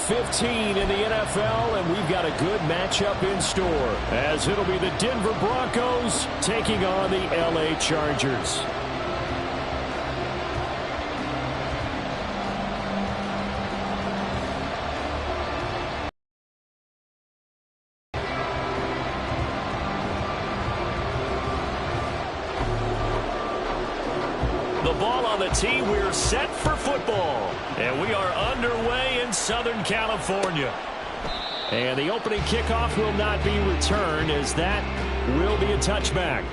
15 in the NFL, and we've got a good matchup in store, as it'll be the Denver Broncos taking on the LA Chargers. The ball on the tee, we're set for football. And we are underway in Southern California. And the opening kickoff will not be returned, as that will be a touchback.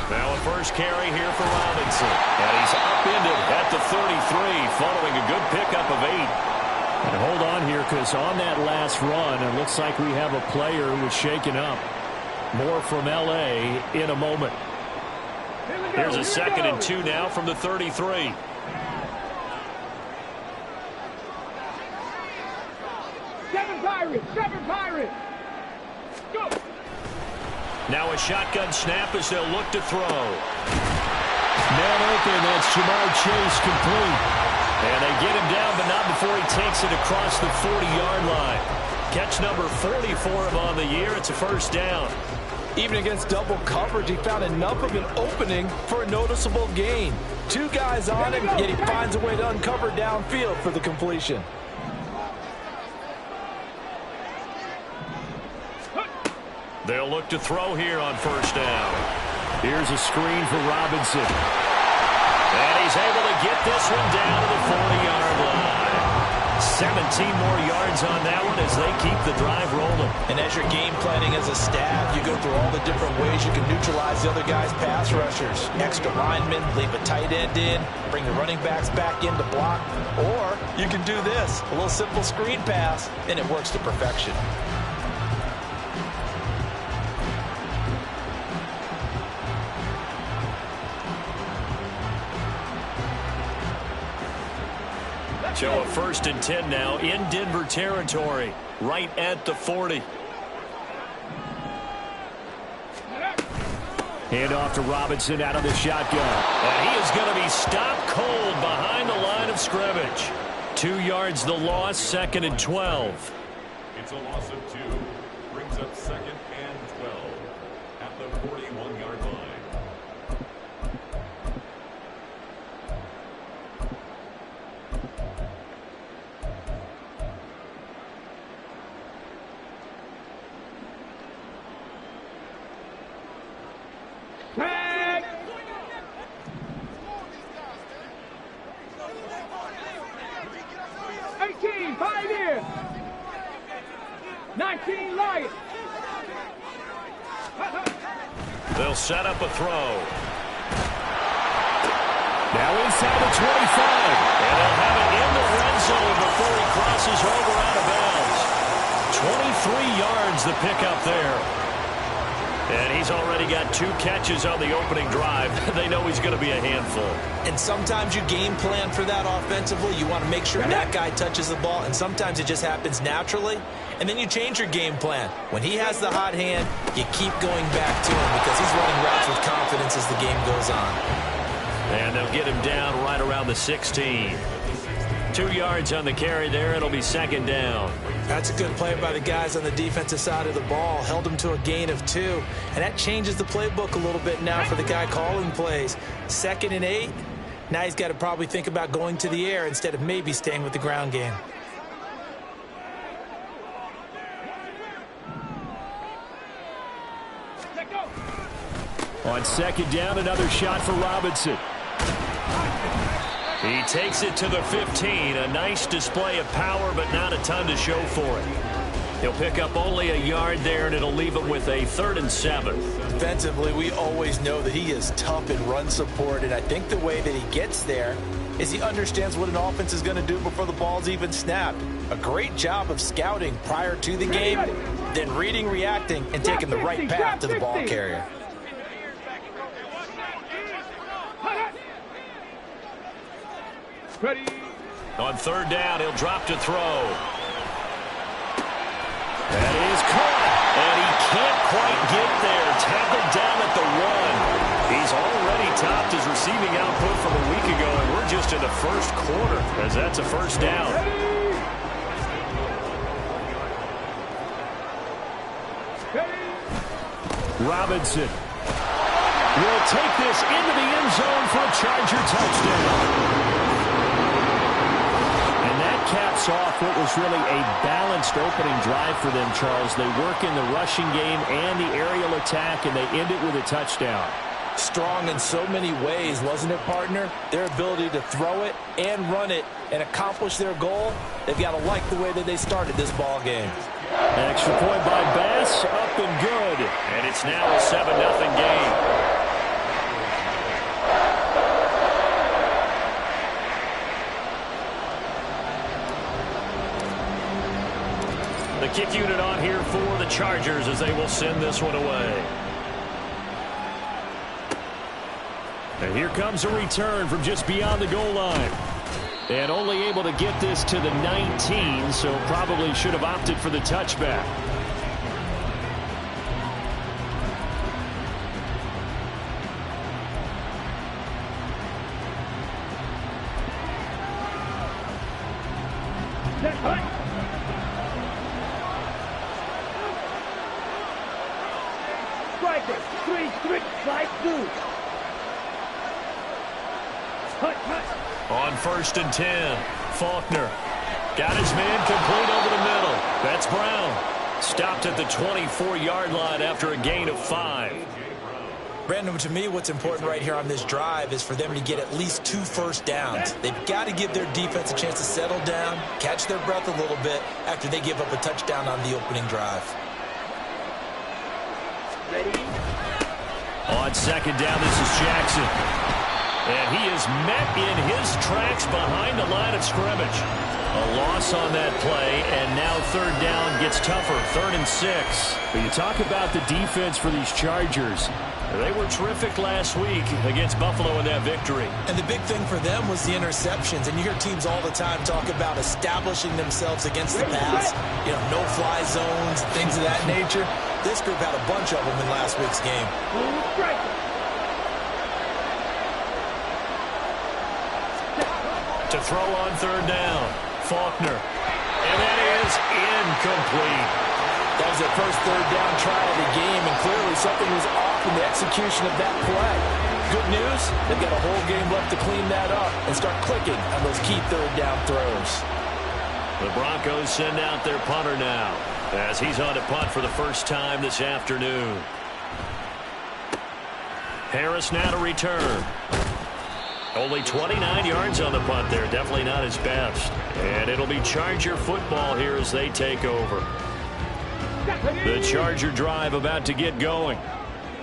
Now a first carry here for Robinson. And he's upended at the 33 following a good pickup of 8. And hold on here, because on that last run, it looks like we have a player who was shaken up. More from L.A. in a moment. Here's a 2nd and 2 now from the 33. Seven Pirates! Go! Now a shotgun snap as they'll look to throw. Man open, that's Jamar Chase complete. And they get him down, but not before he takes it across the 40-yard line. Catch number 40 for him on the year. It's a first down. Even against double coverage, he found enough of an opening for a noticeable gain. 2 guys on him, yet he finds a way to uncover downfield for the completion. They'll look to throw here on first down. Here's a screen for Robinson. And he's able to get this one down to the 40-yard line. 17 more yards on that one as they keep the drive rolling. And as you're game planning as a staff, you go through all the different ways you can neutralize the other guy's pass rushers. Extra linemen, leave a tight end in, bring the running backs back in to block. Or you can do this, a little simple screen pass, and it works to perfection. So a 1st and 10 now in Denver territory, right at the 40. Hand off to Robinson out of the shotgun. And he is going to be stopped cold behind the line of scrimmage. 2 yards the loss, 2nd and 12. It's a loss of 2. Brings up 2nd and 12 at the 41-yard line. Tag! 18, Pioneers! 19, Lions! They'll set up a throw. Now inside the 25. And they'll have it in the red zone before he crosses over out of bounds. 23 yards the pickup there. And he's already got 2 catches on the opening drive. They know he's going to be a handful. And sometimes you game plan for that offensively. You want to make sure that guy touches the ball, and sometimes it just happens naturally. And then you change your game plan. When he has the hot hand, you keep going back to him because he's running routes with confidence as the game goes on. And they'll get him down right around the 16. 2 yards on the carry there. It'll be 2nd down. That's a good play by the guys on the defensive side of the ball. Held him to a gain of 2. And that changes the playbook a little bit now for the guy calling plays. 2nd and 8. Now he's got to probably think about going to the air instead of maybe staying with the ground game. On 2nd down, another shot for Robinson. He takes it to the 15. A nice display of power, but not a ton to show for it. He'll pick up only a yard there, and it'll leave him with a 3rd and 7. Defensively, we always know that he is tough in run support, and I think the way that he gets there is he understands what an offense is going to do before the ball's even snapped. A great job of scouting prior to the game, then reading, reacting, and taking the right path to the ball carrier. Ready. On third down, he'll drop to throw. That is caught, and he can't quite get there. Tackled down at the 1. He's already topped his receiving output from a week ago, and we're just in the first quarter, as that's a first down. Robinson will take this into the end zone for a Charger touchdown. And that caps off what was really a balanced opening drive for them, Charles. They work in the rushing game and the aerial attack, and they end it with a touchdown. Strong in so many ways, wasn't it, partner? Their ability to throw it and run it and accomplish their goal, they've got to like the way that they started this ball game. Extra point by Bass, up and good. And it's now a 7-0 game. The kick unit on here for the Chargers as they will send this one away. And here comes a return from just beyond the goal line. And only able to get this to the 19, so probably should have opted for the touchback. Striker, 3 slide through. On first and 10, Faulkner got his man complete over the middle. That's Brown. Stopped at the 24-yard line after a gain of 5. Brandon, to me, what's important right here on this drive is for them to get at least 2 first downs. They've got to give their defense a chance to settle down, catch their breath a little bit after they give up a touchdown on the opening drive. Ready. On second down, this is Jackson. And he is met in his tracks behind the line of scrimmage. A loss on that play, and now third down gets tougher, 3rd and 6. But you talk about the defense for these Chargers. They were terrific last week against Buffalo in that victory. And the big thing for them was the interceptions. And you hear teams all the time talk about establishing themselves against the pass. You know, no-fly zones, things of that nature. This group had a bunch of them in last week's game. To throw on third down, Faulkner. And that is incomplete. That was their first third down try of the game, and clearly something was off in the execution of that play. Good news, they've got a whole game left to clean that up and start clicking on those key third down throws. The Broncos send out their punter now as he's on to punt for the first time this afternoon. Harris now to return. Only 29 yards on the punt there. Definitely not his best. And it'll be Charger football here as they take over. The Charger drive about to get going.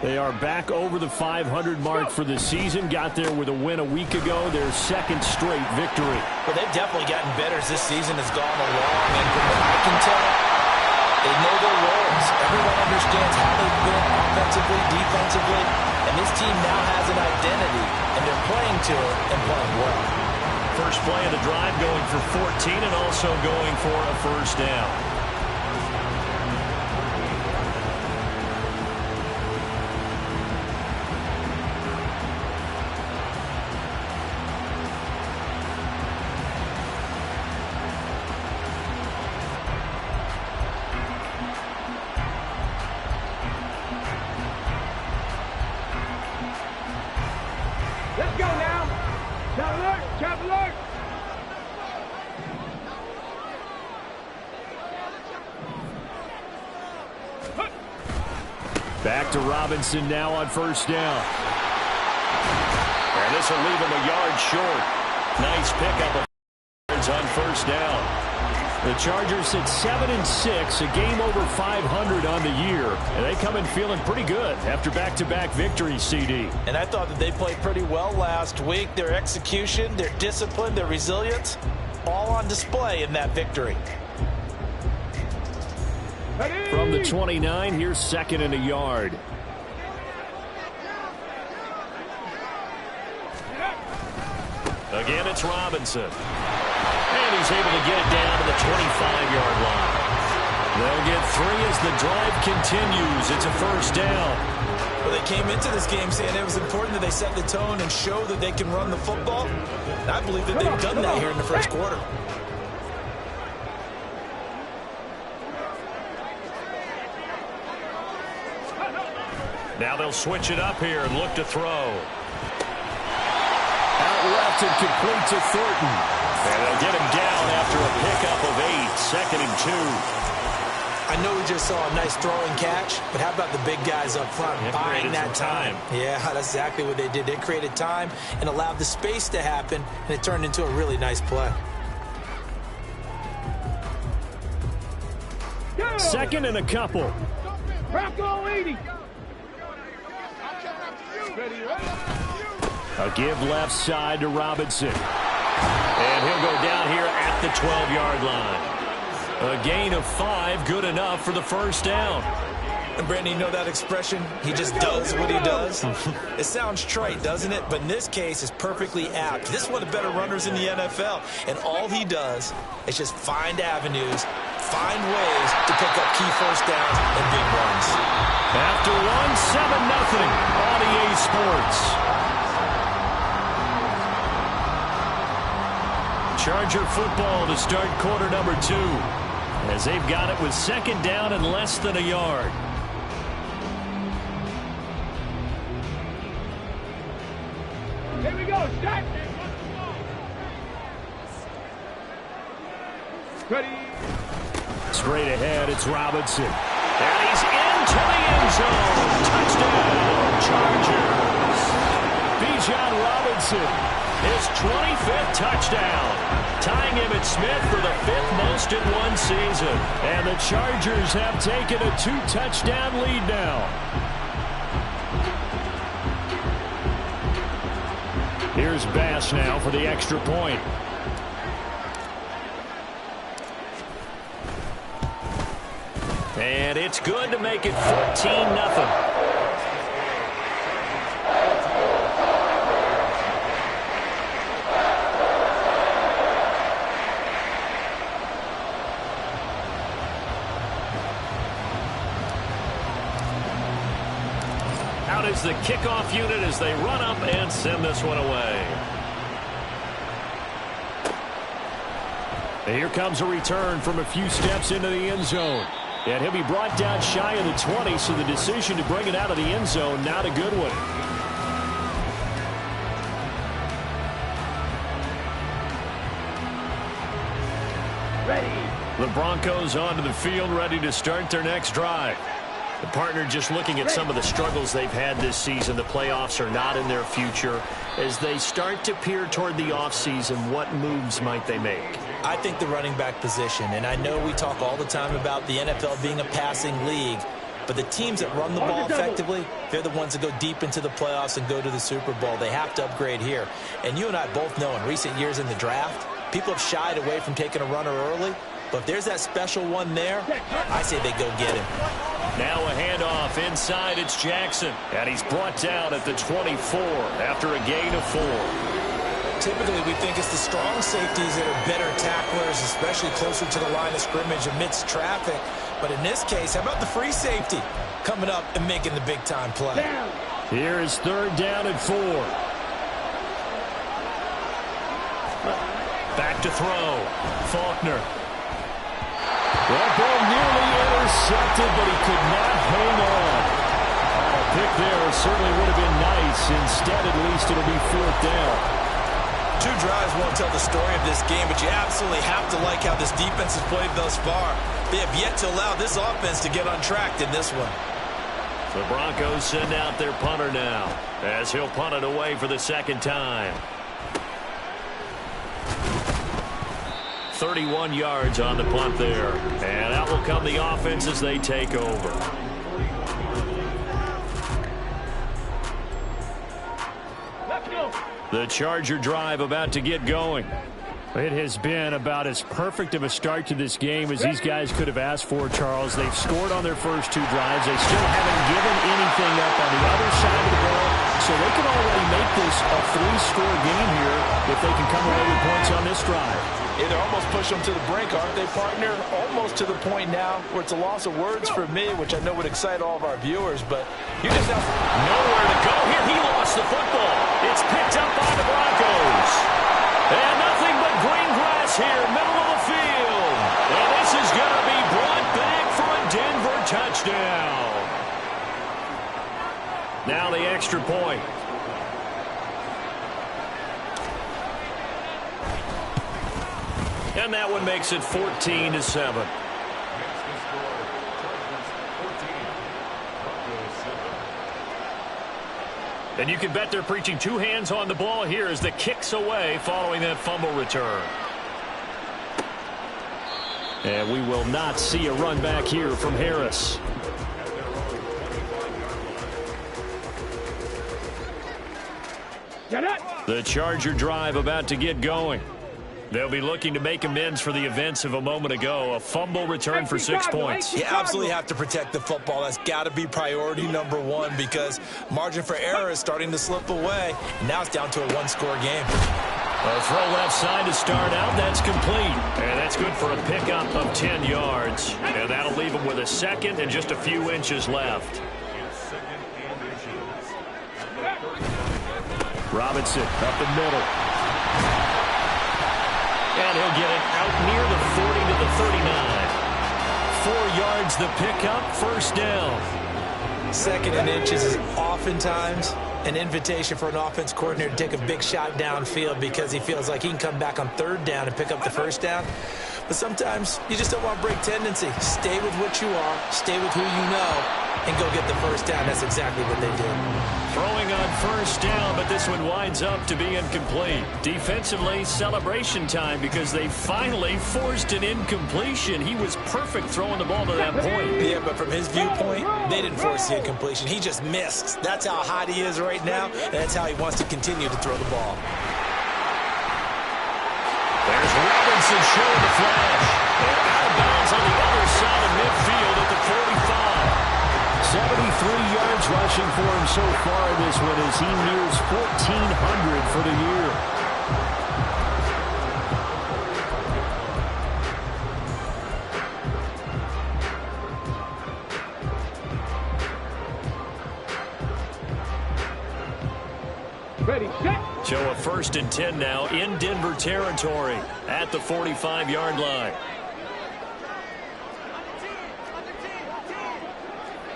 They are back over the 500 mark for the season. Got there with a win a week ago. Their second straight victory. Well, they've definitely gotten better as this season has gone along. And from what I can tell, they know their roles. Everyone understands how they've been offensively, defensively. And this team now has an identity, and they're playing to it and playing well. First play of the drive going for 14 and also going for a first down. Let's go now. Chop alert, chop alert. Back to Robinson now on first down. And this will leave him a yard short. Nice pickup of yards on first down. The Chargers sit 7-6, a game over 500 on the year. And they come in feeling pretty good after back-to-back victories, CD. And I thought that they played pretty well last week. Their execution, their discipline, their resilience, all on display in that victory. From the 29, here's second and a yard. Again, it's Robinson. And he's able to get it down to the 25-yard line. They'll get 3 as the drive continues. It's a first down. Well, they came into this game saying it was important that they set the tone and show that they can run the football. And I believe that they've done that here in the first quarter. Now they'll switch it up here and look to throw. Out left and complete to Thornton. And they'll get him down after a pickup of 8, second and 2. I know we just saw a nice throwing catch, but how about the big guys up front buying that time? Yeah, that's exactly what they did. They created time and allowed the space to happen, and it turned into a really nice play. Second and a couple. Bronco 80. A give left side to Robinson. And he'll go down here at the 12-yard line. A gain of 5, good enough for the first down. And Brandon, you know that expression? He just does what he does. It sounds trite, doesn't it? But in this case, it's perfectly apt. This is one of the better runners in the NFL. And all he does is just find avenues, find ways to pick up key first downs and big runs. After 1, 7-0 on EA Sports. Charger football to start quarter number 2. As they've got it with second down and less than a yard. Here we go. Start. Ready. Straight ahead, it's Robinson. And he's into the end zone. Touchdown, Chargers. Bijan Robinson, his 25th touchdown. Tying him at Smith for the 5th most in one season. And the Chargers have taken a 2-touchdown lead now. Here's Bass now for the extra point. And it's good to make it 14-0. Out is the kickoff unit as they run up and send this one away. And here comes a return from a few steps into the end zone. And he'll be brought down shy of the 20, so the decision to bring it out of the end zone, not a good one. Ready. The Broncos onto the field, ready to start their next drive. The partner just looking at some of the struggles they've had this season. The playoffs are not in their future. As they start to peer toward the offseason, what moves might they make? I think the running back position, and I know we talk all the time about the NFL being a passing league, but the teams that run the ball effectively, they're the ones that go deep into the playoffs and go to the Super Bowl. They have to upgrade here. And you and I both know in recent years in the draft, people have shied away from taking a runner early, but if there's that special one there, I say they go get him. Now a handoff inside, it's Jackson, and he's brought down at the 24 after a gain of 4. Typically, we think it's the strong safeties that are better tacklers, especially closer to the line of scrimmage amidst traffic. But in this case, how about the free safety coming up and making the big-time play? Here is third down and 4. Back to throw. Faulkner. That ball nearly intercepted, but he could not hang on. A pick there certainly would have been nice. Instead, at least it'll be 4th down. 2 drives won't tell the story of this game, but you absolutely have to like how this defense has played thus far. They have yet to allow this offense to get untracked in this one. The Broncos send out their punter now, as he'll punt it away for the second time. 31 yards on the punt there. And out will come the offense as they take over. The Charger drive about to get going. It has been about as perfect of a start to this game as these guys could have asked for, Charles. They've scored on their first 2 drives. They still haven't given anything up on the other side of the ball, so they can already make this a 3-score game here if they can come away with points on this drive. It'll almost push them to the brink, aren't they, partner? Almost to the point now where it's a loss of words for me, which I know would excite all of our viewers, but you just have nowhere to go here. He lost the football. It's picked up by the Broncos. And nothing but green grass here, middle of the field. And this is going to be brought back for a Denver touchdown. Now the extra point. And that one makes it 14-7. And you can bet they're preaching 2 hands on the ball here as the kick's away following that fumble return. And we will not see a run back here from Harris. The Charger drive about to get going. They'll be looking to make amends for the events of a moment ago. A fumble return for 6 points. You absolutely have to protect the football. That's got to be priority number 1 because margin for error is starting to slip away. And now it's down to a 1-score game. A throw left side to start out. That's complete. And that's good for a pickup of 10 yards. And that'll leave them with a second and just a few inches left. Robinson up the middle. And he'll get it out near the 40 to the 39. 4 yards the pickup, first down. 2nd and inches is oftentimes an invitation for an offense coordinator to take a big shot downfield because he feels like he can come back on 3rd down and pick up the first down. But sometimes you just don't want to break tendency. Stay with what you are, stay with who you know, and go get the first down. That's exactly what they did. Throwing on first down, but this one winds up to be incomplete. Defensively, celebration time because they finally forced an incompletion. He was perfect throwing the ball to that point. Yeah, but from his viewpoint, they didn't force the incompletion. He just missed. That's how hot he is right now, and that's how he wants to continue to throw the ball. There's Robinson showing the flash. And out of bounds on the other side of midfield at the 45. 73 yards rushing for him so far in this one as he nears 1,400 for the year. Ready, set. So a 1st and 10 now in Denver territory at the 45-yard line.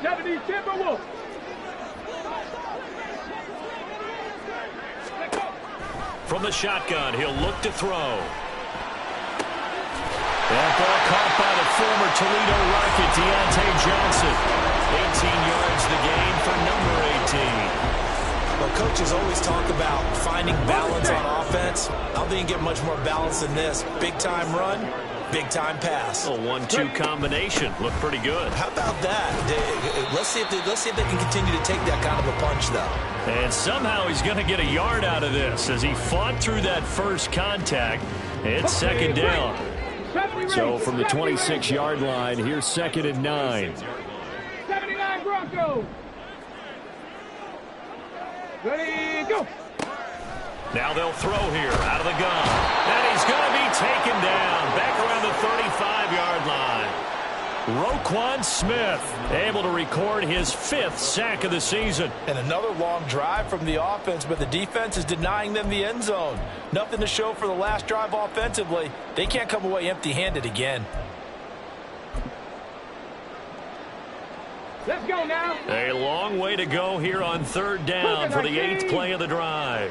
70 Timberwolves. From the shotgun, he'll look to throw. That ball caught by the former Toledo Rocket, Deontay Johnson. 18 yards the gain for number 18. Well, coaches always talk about finding balance on offense. I don't think you get much more balance than this. Big-time run, big-time pass. A 1-2 combination. Looked pretty good. How about that? Let's see if they can continue to take that kind of a punch, though. And somehow he's going to get a yard out of this as he fought through that first contact. It's 2nd down. So from the 26-yard line, here's 2nd and 9. 79 Broncos. Ready, go. Now they'll throw here out of the gun. And he's going to be taken down back around the 35-yard line. Roquan Smith able to record his 5th sack of the season. And another long drive from the offense, but the defense is denying them the end zone. Nothing to show for the last drive offensively. They can't come away empty-handed again. Let's go now. A long way to go here on 3rd down for the 8th play of the drive.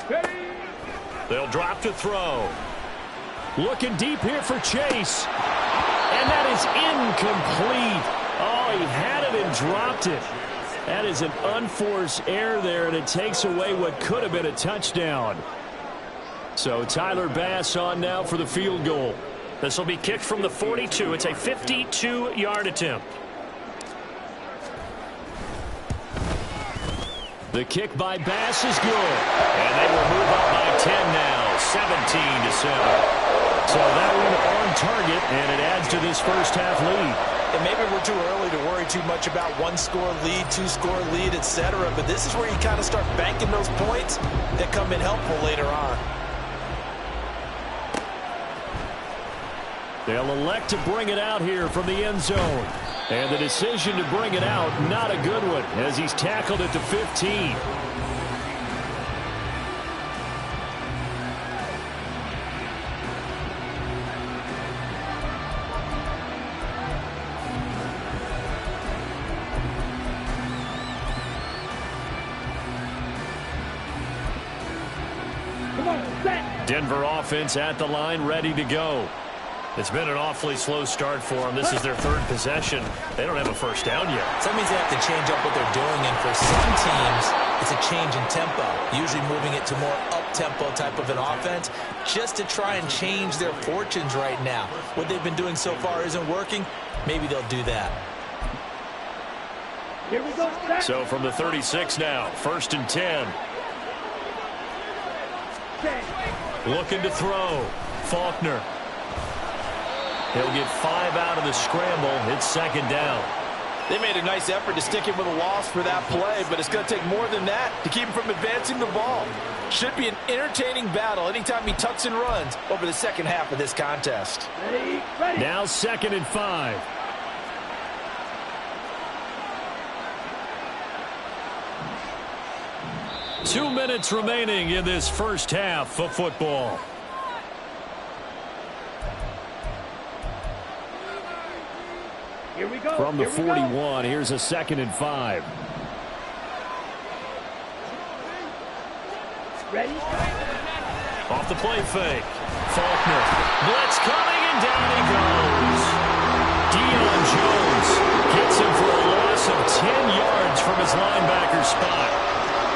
Ready. They'll drop to throw. Looking deep here for Chase. And that is incomplete. Oh, he had it and dropped it. That is an unforced error there, and it takes away what could have been a touchdown. So Tyler Bass on now for the field goal. This will be kicked from the 42. It's a 52-yard attempt. The kick by Bass is good. And they will move up by 10 now, 17-7. So that one on target, and it adds to this first half lead. And maybe we're too early to worry too much about one-score lead, two-score lead, etc. But this is where you kind of start banking those points that come in helpful later on. They'll elect to bring it out here from the end zone. And the decision to bring it out, not a good one, as he's tackled at the 15. Denver offense at the line, ready to go. It's been an awfully slow start for them. This is their third possession. They don't have a first down yet. So that means they have to change up what they're doing, and for some teams, it's a change in tempo, usually moving it to more up-tempo type of an offense, just to try and change their fortunes right now. What they've been doing so far isn't working. Maybe they'll do that. Here we go. So from the 36 now, 1st and 10. Looking to throw. Faulkner. He'll get 5 out of the scramble. It's 2nd down. They made a nice effort to stick him with a loss for that play, but it's going to take more than that to keep him from advancing the ball. Should be an entertaining battle anytime he tucks and runs over the second half of this contest. Ready. Now 2nd and 5. Two minutes remaining in this first half of football. Here we go. From the 41, here's a 2nd and 5. Ready? Off the play fake. Faulkner. Blitz coming, and down he goes. Deion Jones gets him for a loss of 10 yards from his linebacker spot.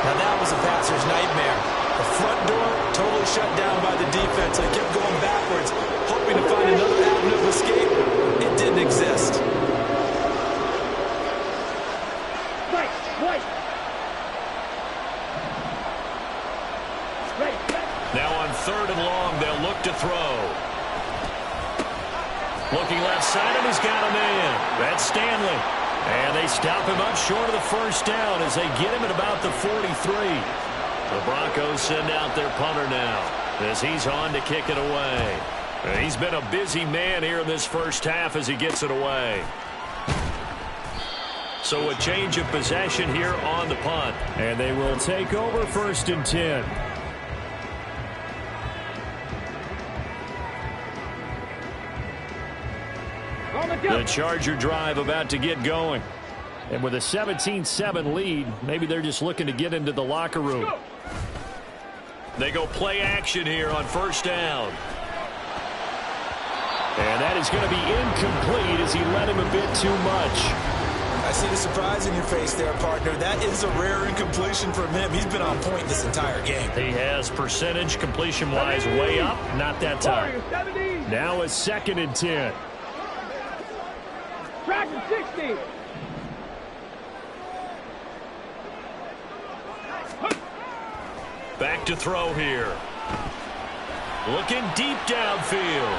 Now that was a passer's nightmare. The front door totally shut down by the defense. They kept going backwards, hoping to find another avenue of escape. It didn't exist. Now on 3rd and long, they'll look to throw. Looking left side, and he's got a man. That's Stanley. And they stop him up short of the first down as they get him at about the 43. The Broncos send out their punter now as he's on to kick it away. And he's been a busy man here in this first half as he gets it away. So a change of possession here on the punt. And they will take over 1st and 10. The Charger drive about to get going. And with a 17-7 lead, maybe they're just looking to get into the locker room. They go play action here on 1st down. And that is going to be incomplete as he led him a bit too much. I see the surprise in your face there, partner. That is a rare incompletion from him. He's been on point this entire game. He has percentage completion-wise way up. Not that time. Now a 2nd and 10. Track and 60. Back to throw here. Looking deep downfield.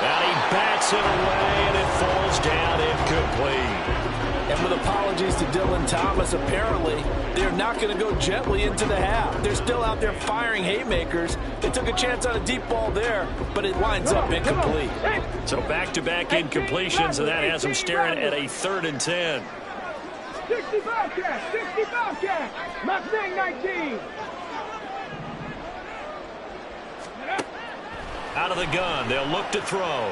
And he bats it away, and it falls down incomplete. And with apologies to Dylan Thomas, apparently they're not going to go gently into the half. They're still out there firing haymakers. They took a chance on a deep ball there, but it winds up incomplete. So back-to-back incompletions, and that has them staring at a 3rd and 10. 65 catch, 65 catch. Mustang 19. Out of the gun, they'll look to throw.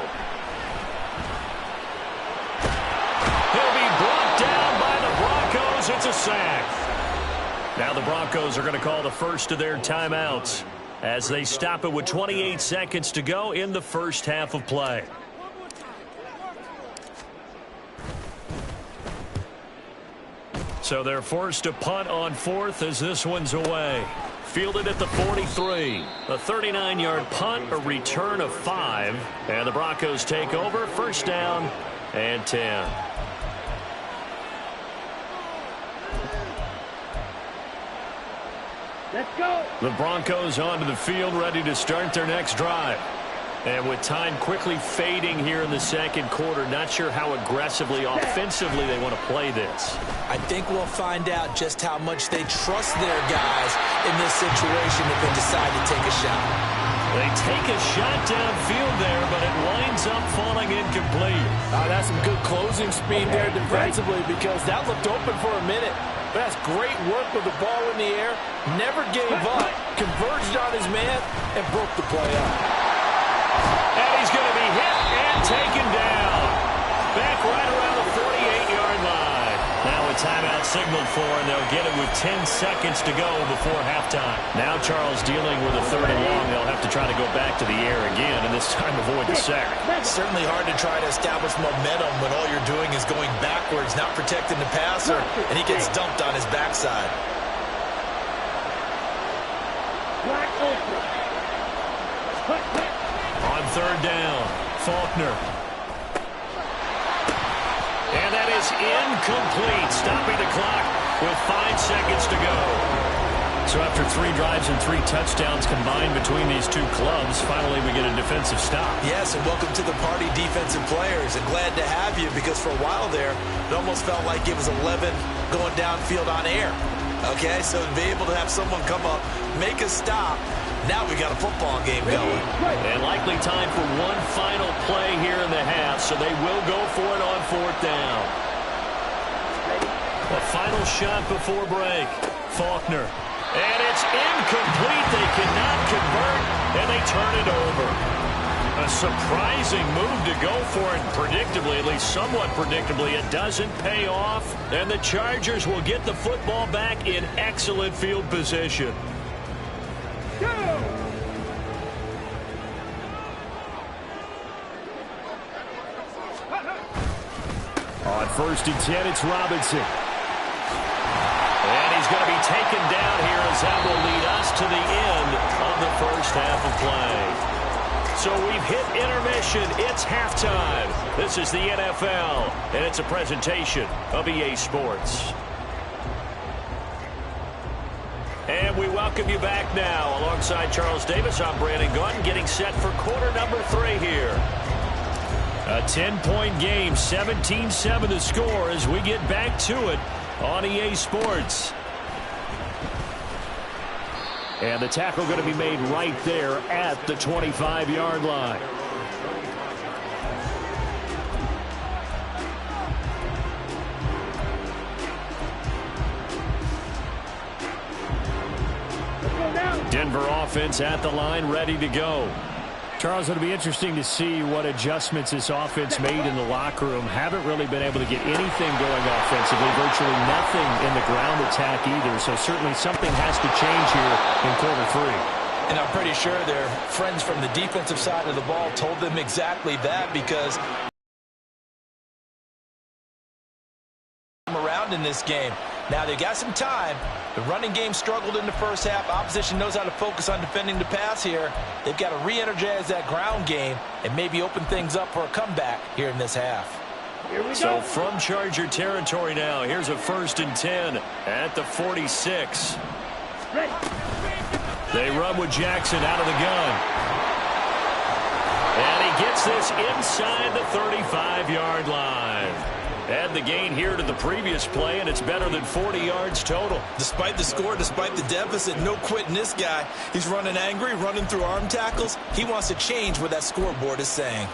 He'll be brought down by the Broncos. It's a sack. Now the Broncos are going to call the first of their timeouts as they stop it with 28 seconds to go in the first half of play. So they're forced to punt on 4th as this one's away. Fielded at the 43. A 39-yard punt, a return of 5. And the Broncos take over. 1st down and 10. Let's go. The Broncos onto the field, ready to start their next drive. And with time quickly fading here in the second quarter, not sure how aggressively, offensively they want to play this. I think we'll find out just how much they trust their guys in this situation if they decide to take a shot. They take a shot downfield there, but it winds up falling incomplete. That's some good closing speed there defensively because that looked open for a minute. But that's great work with the ball in the air. Never gave up, converged on his man, and broke the play up. And he's going to be hit and taken down. Back right around the 48-yard line. Now a timeout signaled for, and they'll get it with 10 seconds to go before halftime. Now Charles dealing with a 3rd and long. They'll have to try to go back to the air again, and this time avoid the sack. It's certainly hard to try to establish momentum when all you're doing is going backwards, not protecting the passer, and he gets dumped on his backside. On 3rd down, Faulkner. And that is incomplete, stopping the clock with 5 seconds to go. So after 3 drives and 3 touchdowns combined between these two clubs, finally we get a defensive stop. Yes, and welcome to the party, defensive players, and glad to have you because for a while there, it almost felt like it was 11 going downfield on air. Okay, so to be able to have someone come up, make a stop, now we got a football game going. And likely time for one final play here in the half, so they will go for it on 4th down. A final shot before break. Faulkner. And it's incomplete. They cannot convert, and they turn it over. A surprising move to go for it predictably, at least somewhat predictably. It doesn't pay off, and the Chargers will get the football back in excellent field position. On 1st and 10, it's Robinson. And he's going to be taken down here as that will lead us to the end of the first half of play. So we've hit intermission. It's halftime. This is the NFL, and it's a presentation of EA Sports. And we welcome you back now. Alongside Charles Davis, I'm Brandon Gaudin, getting set for quarter number 3 here. A 10-point game, 17-7 the score as we get back to it on EA Sports. And the tackle going to be made right there at the 25-yard line. Denver offense at the line, ready to go. Charles, it'll be interesting to see what adjustments this offense made in the locker room. Haven't really been able to get anything going offensively, virtually nothing in the ground attack either. So certainly something has to change here in quarter 3. And I'm pretty sure their friends from the defensive side of the ball told them exactly that because around in this game. Now they got some time. The running game struggled in the first half. Opposition knows how to focus on defending the pass here. They've got to re-energize that ground game and maybe open things up for a comeback here in this half. So from Charger territory now, here's a 1st and 10 at the 46. They run with Jackson out of the gun. And he gets this inside the 35-yard line. Add the gain here to the previous play, and it's better than 40 yards total. Despite the score, despite the deficit, no quitting this guy. He's running angry, running through arm tackles. He wants to change what that scoreboard is saying.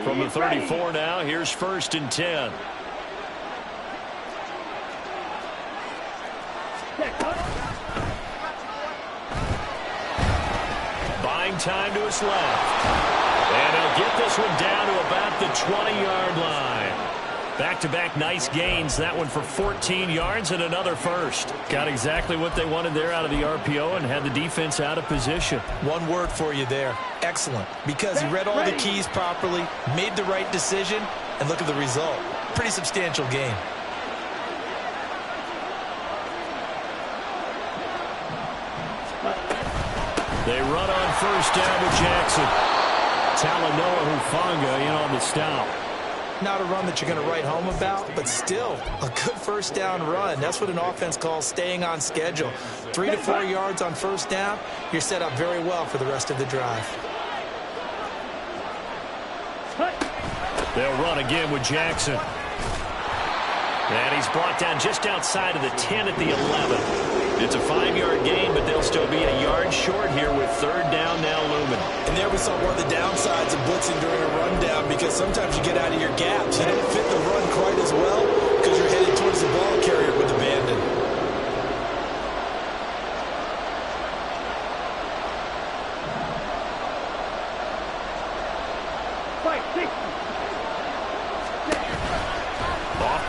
From the 34 now, here's 1st and 10. Buying time to his left. And he'll get this one down to about the 20-yard line. Back-to-back nice gains. That one for 14 yards and another first. Got exactly what they wanted there out of the RPO and had the defense out of position. One word for you there. Excellent. Because he read all the keys properly, made the right decision, and look at the result. Pretty substantial game. They run on 1st down with Jackson. Talanoa Hufanga in on the stop. Not a run that you're going to write home about, but still a good first down run. That's what an offense calls staying on schedule. 3 to 4 yards on first down, you're set up very well for the rest of the drive. They'll run again with Jackson. And he's brought down just outside of the 10 at the 11. It's a 5-yard gain, but they'll still be a yard short here with third down now looming. And there we saw one of the downsides of blitzing during a rundown, because sometimes you get out of your gaps. You don't fit the run quite as well because you're headed towards the ball carrier with abandon.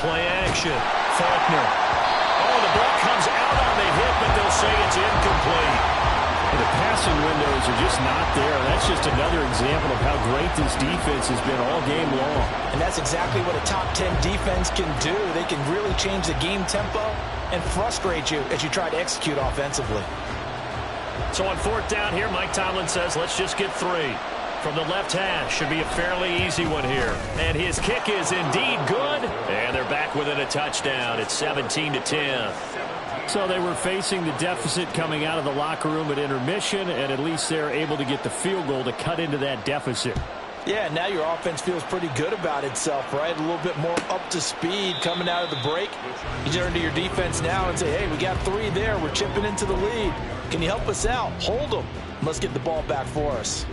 Play action. Faulkner. Oh, the ball comes out on the hit, but they'll say it's incomplete. And the passing windows are just not there. That's just another example of how great this defense has been all game long. And that's exactly what a top 10 defense can do. They can really change the game tempo and frustrate you as you try to execute offensively. So on fourth down here, Mike Tomlin says, let's just get 3. From the left hash, should be a fairly easy one here. And his kick is indeed good. And they're back within a touchdown. It's 17-10. So they were facing the deficit coming out of the locker room at intermission, and at least they're able to get the field goal to cut into that deficit. Yeah, now your offense feels pretty good about itself, right? A little bit more up to speed coming out of the break. You turn to your defense now and say, hey, we got 3 there. We're chipping into the lead. Can you help us out? Hold them. Let's get the ball back for us.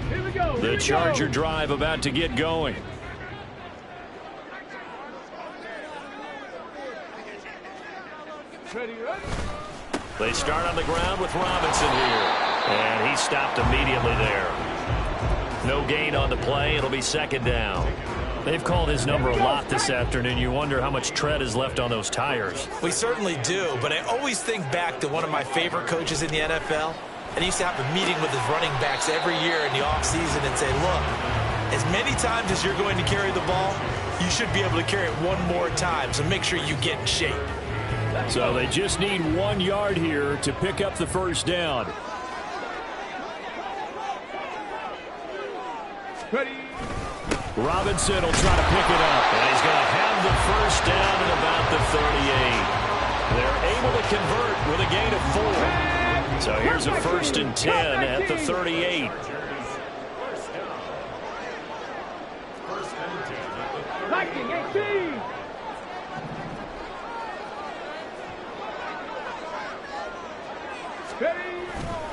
Here we go. The Charger drive about to get going. Ready, ready. They start on the ground with Robinson here. And he stopped immediately there. No gain on the play. It'll be second down. They've called his number a lot this afternoon. You wonder how much tread is left on those tires. We certainly do, but I always think back to one of my favorite coaches in the NFL. And he used to have a meeting with his running backs every year in the offseason and say, look, as many times as you're going to carry the ball, you should be able to carry it one more time, so make sure you get in shape. So they just need 1 yard here to pick up the first down. Ready. Robinson will try to pick it up, and he's going to have the first down at about the 38. They're able to convert with a gain of 4. So here's a 1st and 10 at the 38. Lightning 18.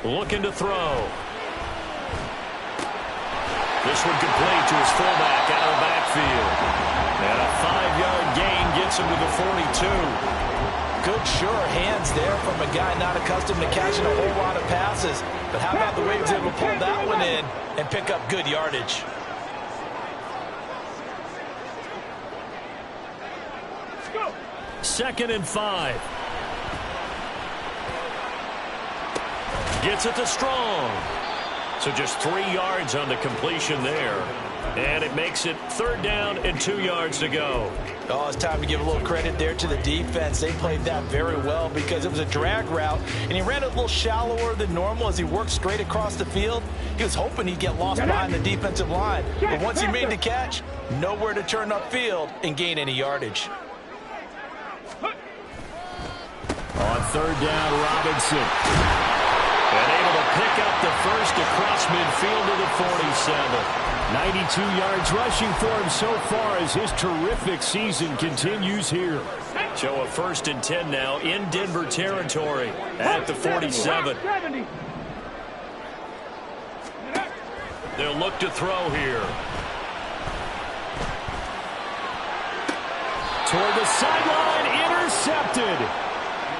Looking to throw. This one complete to his fullback out of the backfield. And a 5-yard gain gets him to the 42. Good, sure hands there from a guy not accustomed to catching a whole lot of passes. But how about the way he was able to pull that one in and pick up good yardage? Go. 2nd and 5. Gets it to Strong. So just 3 yards on the completion there. And it makes it 3rd down and 2 yards to go. Oh, it's time to give a little credit there to the defense. They played that very well because it was a drag route, and he ran it a little shallower than normal as he worked straight across the field. He was hoping he'd get lost behind the defensive line. But once he made the catch, nowhere to turn upfield and gain any yardage. On 3rd down, Robinson. And able to pick up the first across midfield to the 47. 92 yards rushing for him so far as his terrific season continues here. So a 1st and 10 now in Denver territory at the 47. They'll look to throw here. Toward the sideline, intercepted.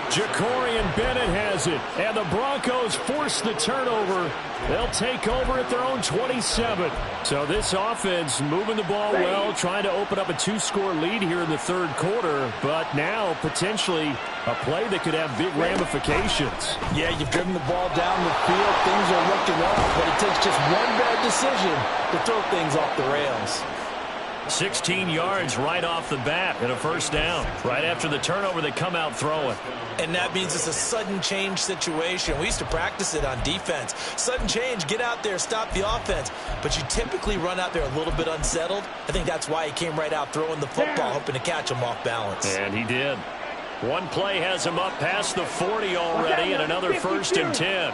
Jacorian Bennett has it, and the Broncos force the turnover. They'll take over at their own 27. So this offense moving the ball well, trying to open up a 2-score lead here in the 3rd quarter, but now potentially a play that could have big ramifications. Yeah, you've driven the ball down the field. Things are looking up, but it takes just one bad decision to throw things off the rails. 16 yards right off the bat and a first down. Right after the turnover, they come out throwing. And that means it's a sudden change situation. We used to practice it on defense. Sudden change, get out there, stop the offense. But you typically run out there a little bit unsettled. I think that's why he came right out throwing the football, hoping to catch him off balance. And he did. One play has him up past the 40 already, and another 1st and 10.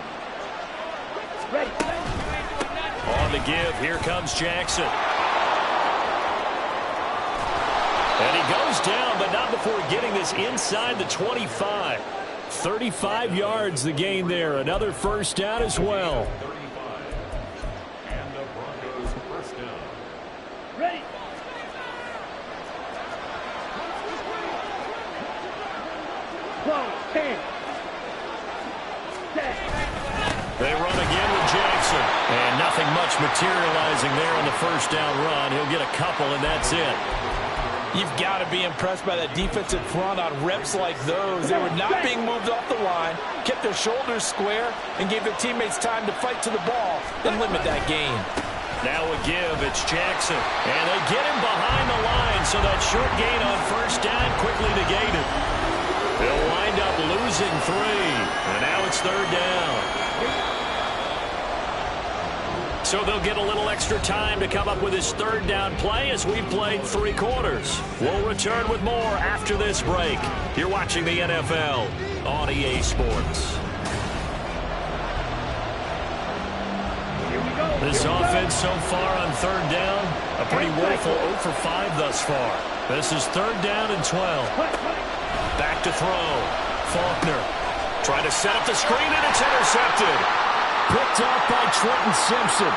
On the give, here comes Jackson. And he goes down, but not before getting this inside the 25. 35 yards the gain there. Another first down as well. 35. And the Broncos first down. Ready. Close. 10. They run again with Jackson. And nothing much materializing there on the first down run. He'll get a couple, and that's it. You've got to be impressed by that defensive front on reps like those. They were not being moved off the line, kept their shoulders square, and gave their teammates time to fight to the ball and limit that gain. Now a give, it's Jackson. And they get him behind the line, so that short gain on first down quickly negated. They'll wind up losing 3, and now it's 3rd down. So they'll get a little extra time to come up with his 3rd down play as we've played 3 quarters. We'll return with more after this break. You're watching the NFL on EA Sports. This offense so far on 3rd down, a pretty woeful 0 for 5 thus far. This is 3rd down and 12. Back to throw. Faulkner trying to set up the screen, and it's intercepted. Picked off by Trenton Simpson.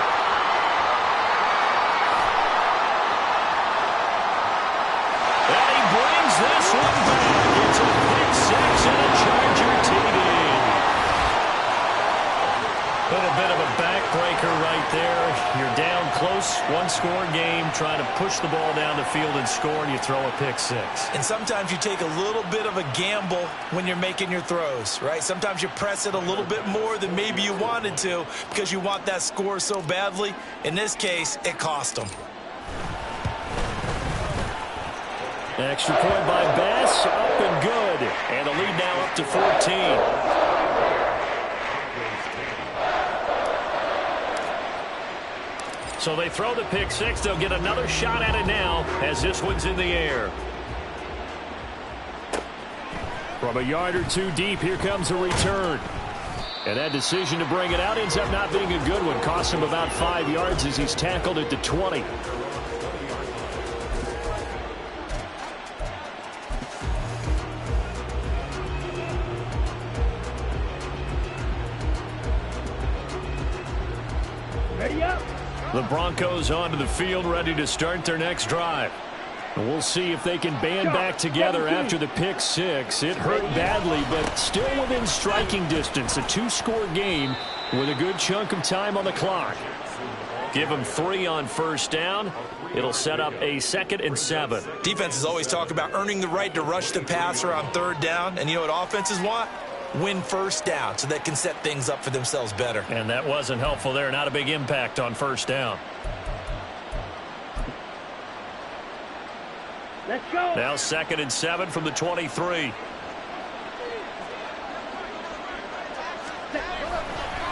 And he brings this one back. It's a big 6 and a Charger TD. But a bit of a backbreaker right there. You're down close, 1-score game, trying to push the ball down the field and score, and you throw a pick 6. And sometimes you take a little bit of a gamble when you're making your throws, right? Sometimes you press it a little bit more than maybe you wanted to because you want that score so badly. In this case, it cost them. Extra point by Bass, up and good. And the lead now up to 14. So they throw the pick 6. They'll get another shot at it now as this one's in the air. From a yard or 2 deep, here comes a return. And that decision to bring it out ends up not being a good one. Costs him about 5 yards as he's tackled at the 20. Ready up. The Broncos onto the field, ready to start their next drive. And we'll see if they can band back together after the pick 6. It hurt badly, but still within striking distance. A 2-score game with a good chunk of time on the clock. Give them 3 on first down. It'll set up a 2nd and 7. Defenses always talk about earning the right to rush the passer on 3rd down. And you know what offenses want? Win first down so they can set things up for themselves better. And that wasn't helpful there. Not a big impact on first down. Let's go. Now 2nd and 7 from the 23.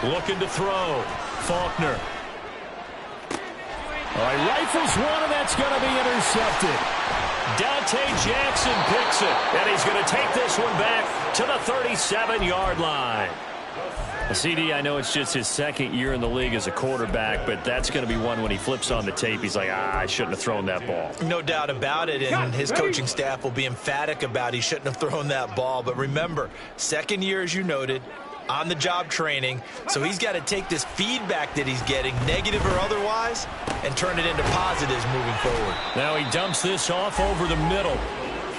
Looking to throw. Faulkner. All right, rifles one, and that's going to be intercepted. Dante Jackson picks it, and he's going to take this one back to the 37-yard line. CD, I know it's just his 2nd year in the league as a quarterback, but that's going to be one when he flips on the tape. He's like, I shouldn't have thrown that ball. No doubt about it, and his coaching staff will be emphatic about he shouldn't have thrown that ball. But remember, 2nd year, as you noted, on-the-job training, so he's got to take this feedback that he's getting, negative or otherwise, and turn it into positives moving forward. Now he dumps this off over the middle.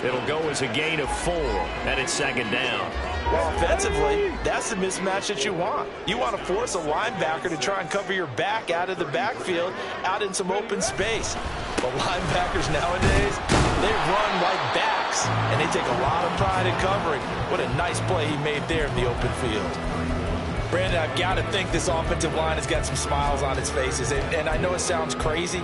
It'll go as a gain of 4, and it's 2nd down. Well, offensively, that's the mismatch that you want. You want to force a linebacker to try and cover your back out of the backfield, out in some open space. But linebackers nowadays, they run like backs, and they take a lot of pride in covering. What a nice play he made there in the open field. Brandon, I've got to think this offensive line has got some smiles on its faces. And I know it sounds crazy,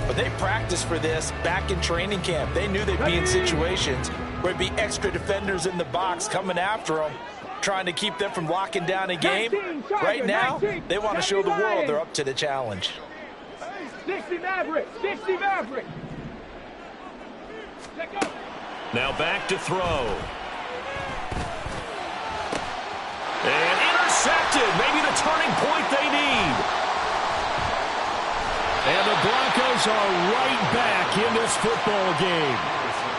but they practiced for this back in training camp. They knew they'd be in situations where it'd be extra defenders in the box coming after them, trying to keep them from locking down a game. Right now, they want to show the world they're up to the challenge. 60 Maverick, 60 Maverick. Now back to throw. And intercepted. Maybe the turning point they need. And the Broncos are right back in this football game.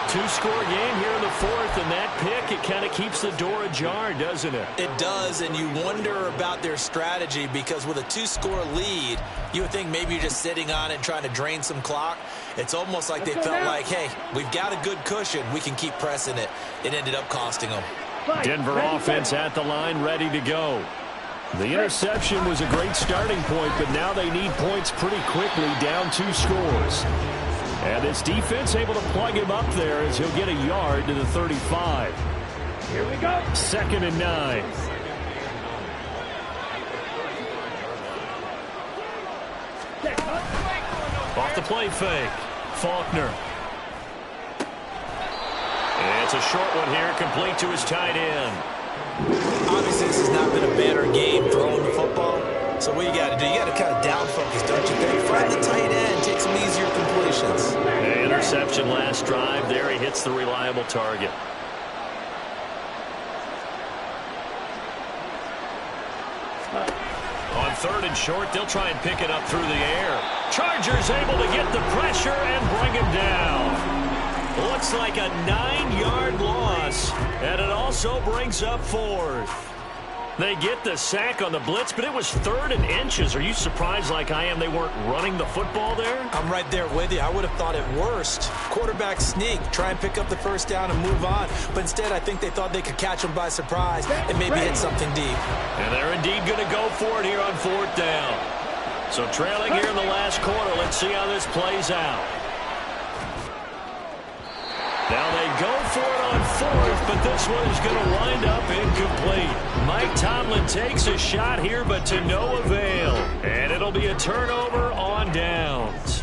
Two-score game here in the fourth, and that pick, it kind of keeps the door ajar, doesn't it? It does, and you wonder about their strategy because with a two-score lead, you would think maybe you're just sitting on it and trying to drain some clock. It's almost like they felt like, hey, we've got a good cushion. We can keep pressing it. It ended up costing them. Denver offense at the line, ready to go. The interception was a great starting point, but now they need points pretty quickly, down 2 scores. And this defense able to plug him up there as he'll get a yard to the 35. Here we go. 2nd and 9. Off the play fake. Faulkner. And it's a short one here, complete to his tight end. Obviously, this has not been a banner game throwing the football. So what you got to do, you got to kind of down focus, don't you think? Find the tight end, take some easier completions. The interception last drive. There he hits the reliable target. On 3rd and short, they'll try and pick it up through the air. Chargers able to get the pressure and bring him down. Looks like a 9-yard loss, and it also brings up 4th. They get the sack on the blitz, but it was 3rd and inches. Are you surprised like I am they weren't running the football there? I'm right there with you. I would have thought at worst, quarterback sneak, try and pick up the first down and move on. But instead, I think they thought they could catch him by surprise and maybe hit something deep. And they're indeed going to go for it here on 4th down. So trailing here in the last quarter. Let's see how this plays out. Now they go for it on 4th, but this one is going to wind up incomplete. Mike Tomlin takes a shot here, but to no avail. And it'll be a turnover on downs.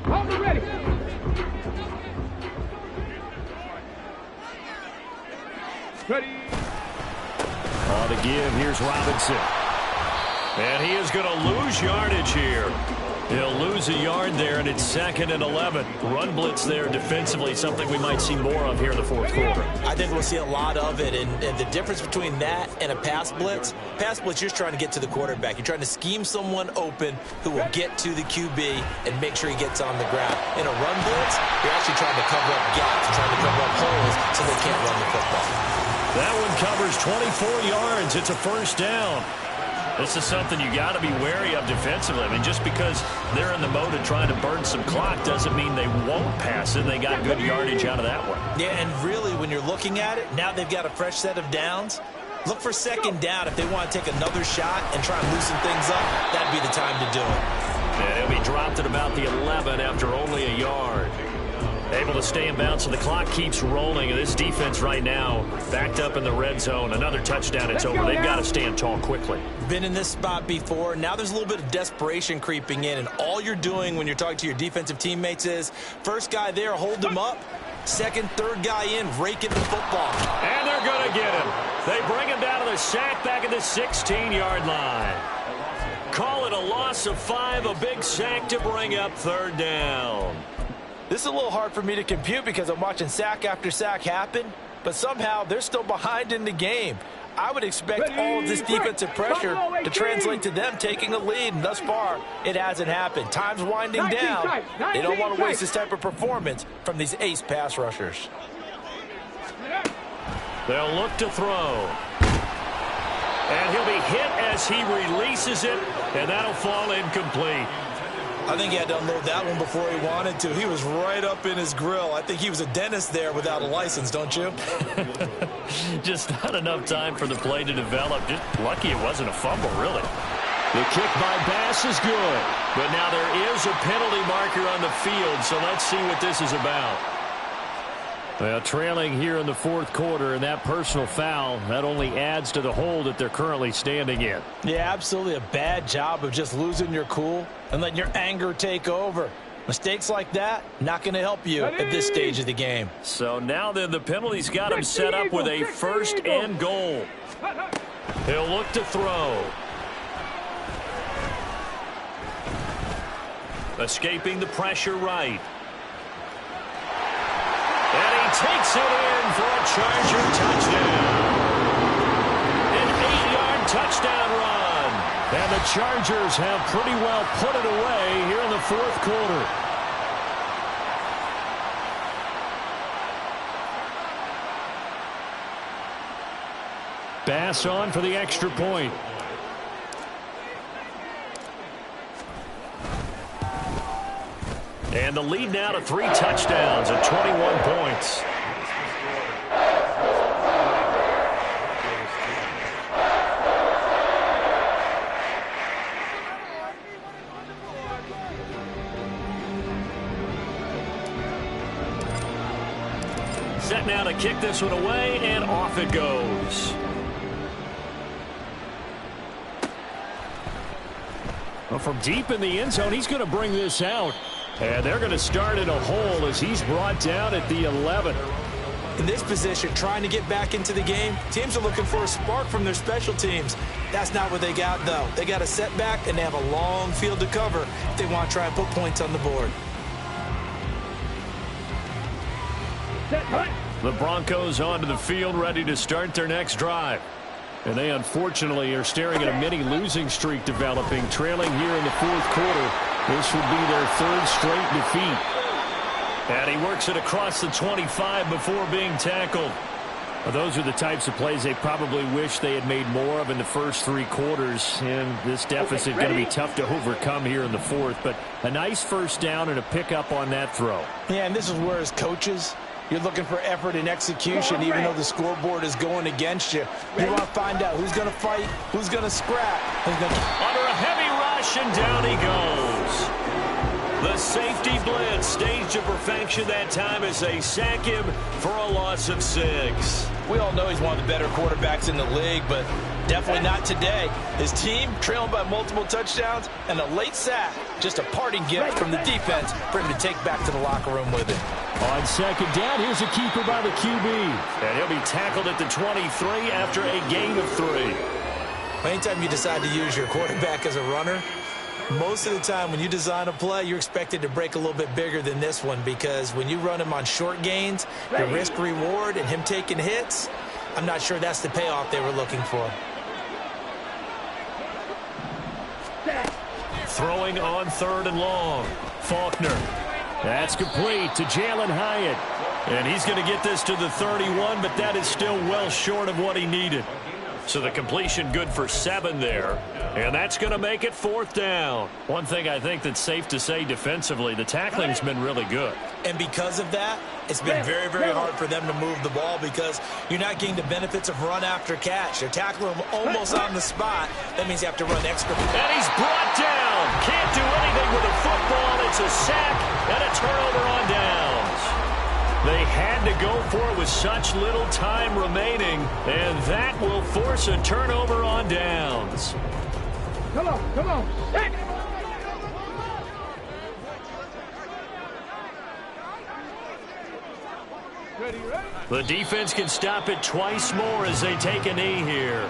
Hold ready. Ready. On the give, here's Robinson. And he is going to lose yardage here. He'll lose a yard there, and it's 2nd and 11. Run blitz there defensively, something we might see more of here in the 4th quarter. I think we'll see a lot of it, and the difference between that and a pass blitz, you're just trying to get to the quarterback. You're trying to scheme someone open who will get to the QB and make sure he gets on the ground. In a run blitz, you're actually trying to cover up gaps, trying to cover up holes so they can't run the football. That one covers 24 yards. It's a 1st down. This is something you got to be wary of defensively. I mean, just because they're in the mode of trying to burn some clock doesn't mean they won't pass it. They got good yardage out of that one. Yeah, and really, when you're looking at it, now they've got a fresh set of downs. Look for 2nd down. If they want to take another shot and try and loosen things up, that'd be the time to do it. And he'll be dropped at about the 11 after only a yard. Able to stay in bounds, so the clock keeps rolling. And this defense right now backed up in the red zone. Another touchdown, it's over. They've got to stand tall quickly. Been in this spot before. Now there's a little bit of desperation creeping in, and all you're doing when you're talking to your defensive teammates is first guy there, hold him up. 2nd, 3rd guy in, raking the football. And they're going to get him. They bring him down to the sack back at the 16-yard line. Call it a loss of 5, a big sack to bring up 3rd down. This is a little hard for me to compute because I'm watching sack after sack happen, but somehow they're still behind in the game. I would expect all of this defensive pressure to translate to them taking a lead, and thus far, it hasn't happened. Time's winding down. They don't want to waste this type of performance from these ace pass rushers. They'll look to throw. And he'll be hit as he releases it, and that'll fall incomplete. I think he had to unload that one before he wanted to. He was right up in his grill. I think he was a dentist there without a license, don't you? Just not enough time for the play to develop. Just lucky it wasn't a fumble, really. The kick by Bass is good. But now there is a penalty marker on the field, so let's see what this is about. Well, trailing here in the fourth quarter, and that personal foul, that only adds to the hole that they're currently standing in. Yeah, absolutely a bad job of just losing your cool and letting your anger take over. Mistakes like that, not going to help you at this stage of the game. So now then, the penalty's got him set up with a first and goal. He'll look to throw. Escaping the pressure right. And he takes it in for a Charger touchdown. An 8-yard touchdown run. And the Chargers have pretty well put it away here in the fourth quarter. Bass on for the extra point. And the lead now to 3 touchdowns and 21 points. Set now to kick this one away, and off it goes. Well, from deep in the end zone, he's going to bring this out. And they're going to start in a hole as he's brought down at the 11. In this position, trying to get back into the game, teams are looking for a spark from their special teams. That's not what they got, though. They got a setback, and they have a long field to cover if they want to try and put points on the board. The Broncos onto the field, ready to start their next drive. And they unfortunately are staring at a mini losing streak developing, trailing here in the fourth quarter. This would be their 3rd straight defeat. And he works it across the 25 before being tackled. Well, those are the types of plays they probably wish they had made more of in the first 3 quarters. And this deficit going to be tough to overcome here in the fourth. But a nice first down and a pickup on that throw. Yeah, and this is where as coaches, you're looking for effort and execution, even though the scoreboard is going against you. You want to find out who's going to fight, who's going to scrap. Under a heavy rush, and down he goes. The safety blitz staged to perfection that time as they sack him for a loss of 6. We all know he's one of the better quarterbacks in the league, but definitely not today. His team trailing by multiple touchdowns and a late sack. Just a parting gift from the defense for him to take back to the locker room with him. On second down, here's a keeper by the QB. And he'll be tackled at the 23 after a gain of 3. Anytime you decide to use your quarterback as a runner, most of the time when you design a play, you're expected to break a little bit bigger than this one, because when you run him on short gains, the risk-reward and him taking hits, I'm not sure that's the payoff they were looking for. Throwing on 3rd and long. Faulkner. That's complete to Jalen Hyatt. And he's going to get this to the 31, but that is still well short of what he needed. So the completion good for 7 there. And that's going to make it 4th down. One thing I think that's safe to say defensively, the tackling's been really good. And because of that, it's been very, very hard for them to move the ball, because you're not getting the benefits of run after catch. They're tackling him almost on the spot. That means you have to run extra. And he's brought down. Can't do anything with a football. It's a sack and a turnover on downs. They had to go for it with such little time remaining, and that will force a turnover on downs. Come on, come on. Hey. The defense can stop it twice more as they take a knee here.